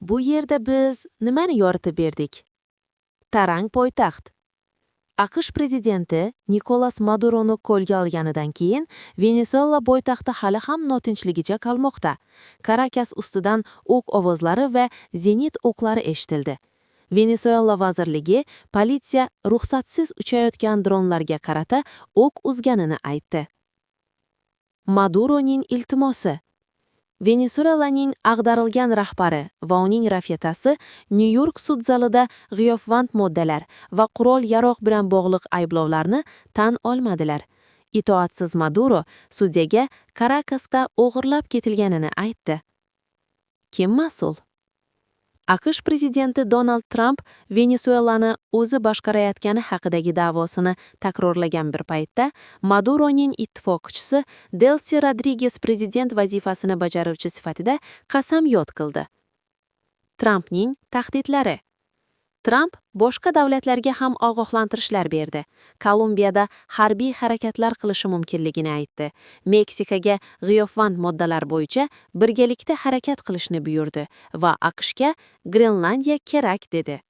Bu yerda biz nimani yoritib berdik? Tarang poytaxt. AQSh prezidenti Nikolas Maduroni qo'lga olganidan keyin Venesuela poytaxti hali ham notinchligicha qolmoqda. Karakas ustidan o'q ovozlari va zenit o'qlari eshitildi. Venesuela vazirligi politsiya ruxsatsiz uchayotgan dronlarga qarata o'q uzganini aytdi. Maduroning iltimosi. Venesuelaning ag'darilgan rahbari va uning rafiqasi Nyu-York sud zalida giyohvand moddalar va qurol-yarog' bilan bog'liq ayblovlarni tan olmadilar. Itoatsiz Maduro sudyaga Karakasda o'g'irlab ketilganini aytdi. Kim mas'ul? AQSh prezidenti Donald Trump Venesuelani o'zi boshqarayotgani haqidagi da'vosini takrorlagan bir paytda Maduroning ittifoqchisi Delsi Rodriguez prezident vazifasini bajaruvchi sifatida qasamyod qildi. Trumpning tahdidlari. Trump boshqa davlatlarga ham ogohlantirishlar berdi. Kolumbiyada harbiy harakatlar qilishi mumkinligini aytdi. Meksikaga giyohvand moddalar bo'yicha birgalikda harakat qilishni buyurdi va AQShga Grenlandiya kerak dedi.